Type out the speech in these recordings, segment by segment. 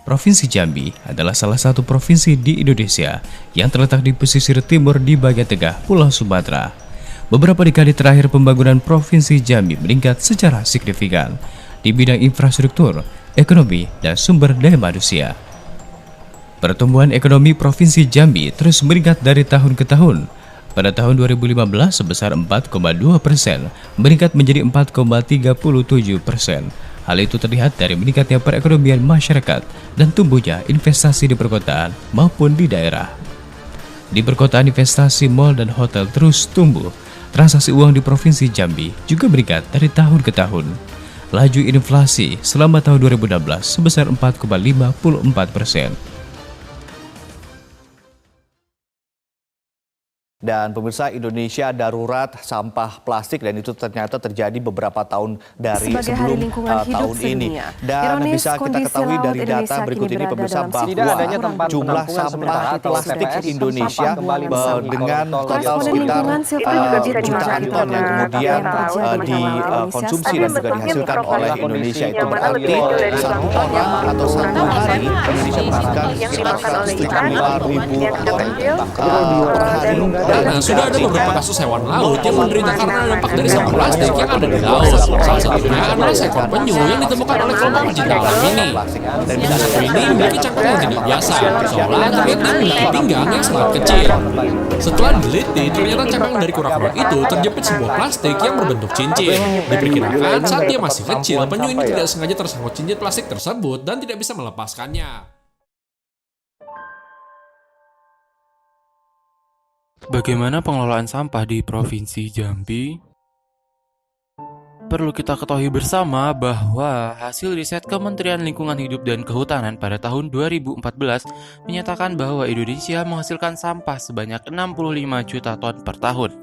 Provinsi Jambi adalah salah satu provinsi di Indonesia yang terletak di pesisir timur di bagian tengah Pulau Sumatera. Beberapa dekade terakhir pembangunan Provinsi Jambi meningkat secara signifikan di bidang infrastruktur, ekonomi, dan sumber daya manusia. Pertumbuhan ekonomi Provinsi Jambi terus meningkat dari tahun ke tahun. Pada tahun 2015 sebesar 4,2%, meningkat menjadi 4,37%. Hal itu terlihat dari meningkatnya perekonomian masyarakat dan tumbuhnya investasi di perkotaan maupun di daerah. Di perkotaan, investasi mal dan hotel terus tumbuh. Transaksi uang di Provinsi Jambi juga meningkat dari tahun ke tahun. Laju inflasi selama tahun 2016 sebesar 4,54%. Dan pemirsa, Indonesia darurat sampah plastik dan itu ternyata terjadi beberapa tahun dari sebelum tahun ini. Dan bisa kita ketahui dari data berikut ini pemirsa bahwa jumlah sampah plastik Indonesia dengan total sekitar jutaan ton yang kemudian dikonsumsi dan juga dihasilkan oleh Indonesia, itu berarti satu orang atau satu hari Indonesia menghasilkan sekitar 175.000 ton per hari. Nah, sudah ada beberapa kasus hewan laut yang menderita karena dampak dari sampah plastik yang ada di laut. Salah satunya adalah seekor penyu yang ditemukan oleh kelompok pencinta alam ini. Dan penyu ini memiliki cangkang yang tidak biasa, seolah ternyata memiliki pinggang yang sangat kecil. Setelah diteliti, ternyata cangkang dari kura-kura itu terjepit sebuah plastik yang berbentuk cincin. Diperkirakan saat dia masih kecil, penyu ini tidak sengaja tersangkut cincin plastik tersebut dan tidak bisa melepaskannya. Bagaimana pengelolaan sampah di Provinsi Jambi? Perlu kita ketahui bersama bahwa hasil riset Kementerian Lingkungan Hidup dan Kehutanan pada tahun 2014 menyatakan bahwa Indonesia menghasilkan sampah sebanyak 65 juta ton per tahun.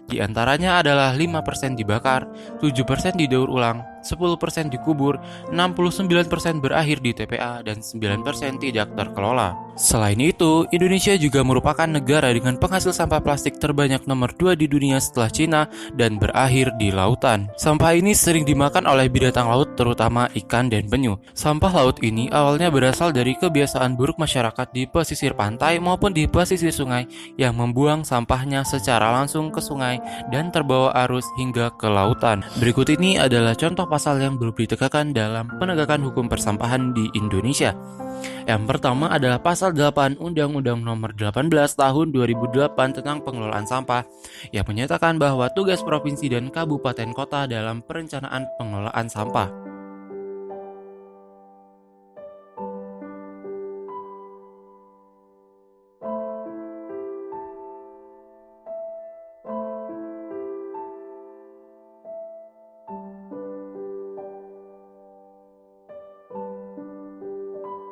Di antaranya adalah 5% dibakar, 7% didaur ulang, 10% dikubur, 69% berakhir di TPA, dan 9% tidak terkelola. Selain itu, Indonesia juga merupakan negara dengan penghasil sampah plastik terbanyak nomor 2 di dunia setelah Cina dan berakhir di lautan. Sampah ini sering dimakan oleh binatang laut, terutama ikan dan penyu. Sampah laut ini awalnya berasal dari kebiasaan buruk masyarakat di pesisir pantai maupun di pesisir sungai yang membuang sampahnya secara langsung ke sungai dan terbawa arus hingga ke lautan. Berikut ini adalah contoh pasal yang belum ditegakkan dalam penegakan hukum persampahan di Indonesia. Yang pertama adalah pasal 8 Undang-Undang Nomor 18 Tahun 2008 tentang pengelolaan sampah yang menyatakan bahwa tugas provinsi dan kabupaten kota dalam perencanaan pengelolaan sampah.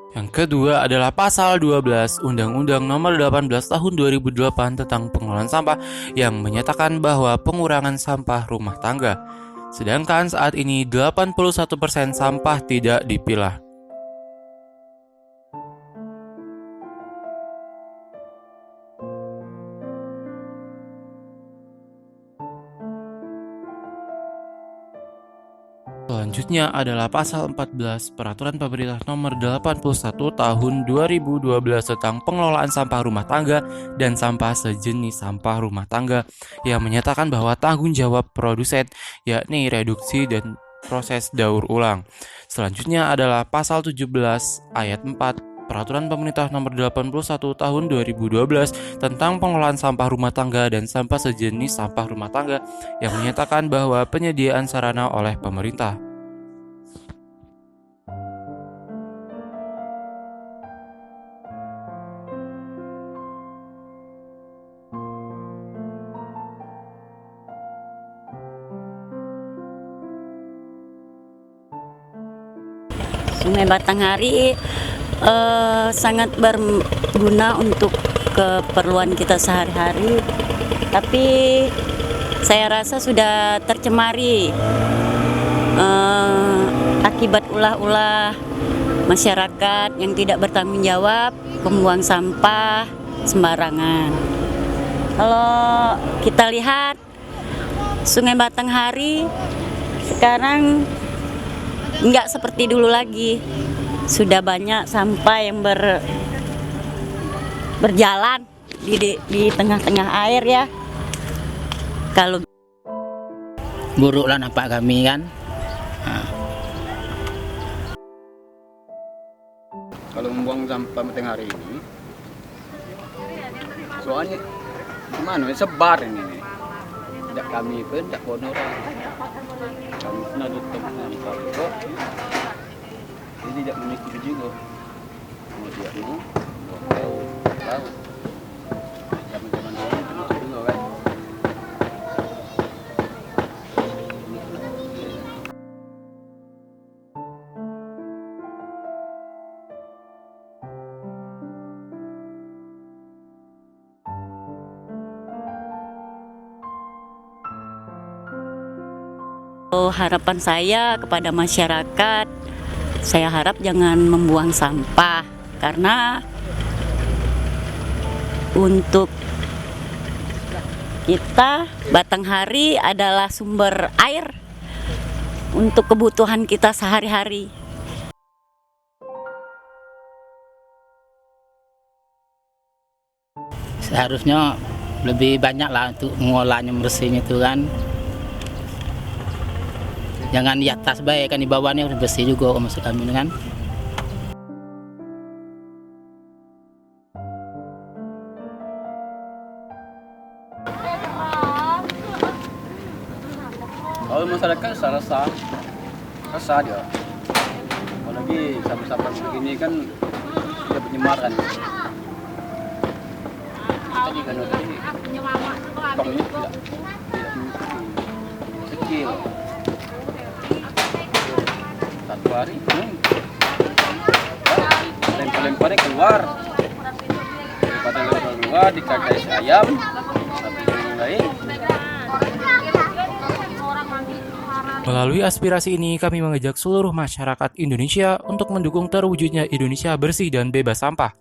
Yang kedua adalah pasal 12 Undang-Undang Nomor 18 Tahun 2008 tentang pengelolaan sampah yang menyatakan bahwa pengurangan sampah rumah tangga. Sedangkan saat ini 81% sampah tidak dipilah. Selanjutnya adalah pasal 14 Peraturan Pemerintah Nomor 81 Tahun 2012 tentang pengelolaan sampah rumah tangga dan sampah sejenis sampah rumah tangga yang menyatakan bahwa tanggung jawab produsen yakni reduksi dan proses daur ulang. Selanjutnya adalah pasal 17 ayat 4 Peraturan Pemerintah Nomor 81 Tahun 2012 tentang pengelolaan sampah rumah tangga dan sampah sejenis sampah rumah tangga yang menyatakan bahwa penyediaan sarana oleh pemerintah. Sungai Batanghari sangat berguna untuk keperluan kita sehari-hari, tapi saya rasa sudah tercemari akibat ulah-ulah masyarakat yang tidak bertanggung jawab membuang sampah sembarangan. Kalau kita lihat Sungai Batanghari sekarang nggak seperti dulu lagi. sudah banyak sampah yang berjalan di tengah-tengah air ya. Kalau buruklah nampak kami kan. Kalau membuang sampah tengah hari ini, soalnya gimana? Sebar ini. Tidak kami pun tidak kono orang. Kami pun ada teman sampah. Jadi tidak menyetujui juga. Kemudian tahu. Zaman-zaman dulu termasuk juga kan. harapan saya kepada masyarakat, saya harap jangan membuang sampah karena untuk kita Batanghari adalah sumber air untuk kebutuhan kita sehari-hari. Seharusnya lebih banyak lah untuk mengolahnya, bersihnya itu kan. Jangan di atas baik kan, di bawahnya harus bersih juga maksud kami kan. Kalau masyarakat rasa dia. Apalagi sampah-sampah begini kan sudah menyemarkan. Tadi kan tadi tongnya tidak kecil. Satu hari lempar-lemparnya keluar. Daripada lempar keluar dikakai ayam tapi yang lain. Melalui aspirasi ini, kami mengajak seluruh masyarakat Indonesia untuk mendukung terwujudnya Indonesia bersih dan bebas sampah.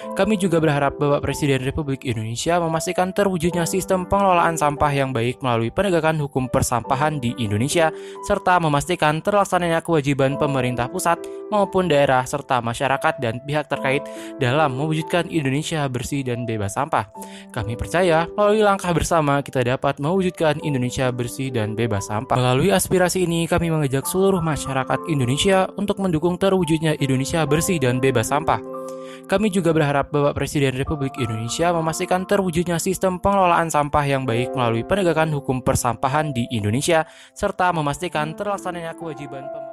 Kami juga berharap Bapak Presiden Republik Indonesia memastikan terwujudnya sistem pengelolaan sampah yang baik melalui penegakan hukum persampahan di Indonesia, serta memastikan terlaksananya kewajiban pemerintah pusat maupun daerah serta masyarakat dan pihak terkait dalam mewujudkan Indonesia bersih dan bebas sampah. Kami percaya melalui langkah bersama kita dapat mewujudkan Indonesia bersih dan bebas sampah. Melalui aspirasi ini, kami mengajak seluruh masyarakat Indonesia untuk mendukung terwujudnya Indonesia bersih dan bebas sampah. Kami juga berharap Bapak Presiden Republik Indonesia memastikan terwujudnya sistem pengelolaan sampah yang baik melalui penegakan hukum persampahan di Indonesia, serta memastikan terlaksananya kewajiban pemerintah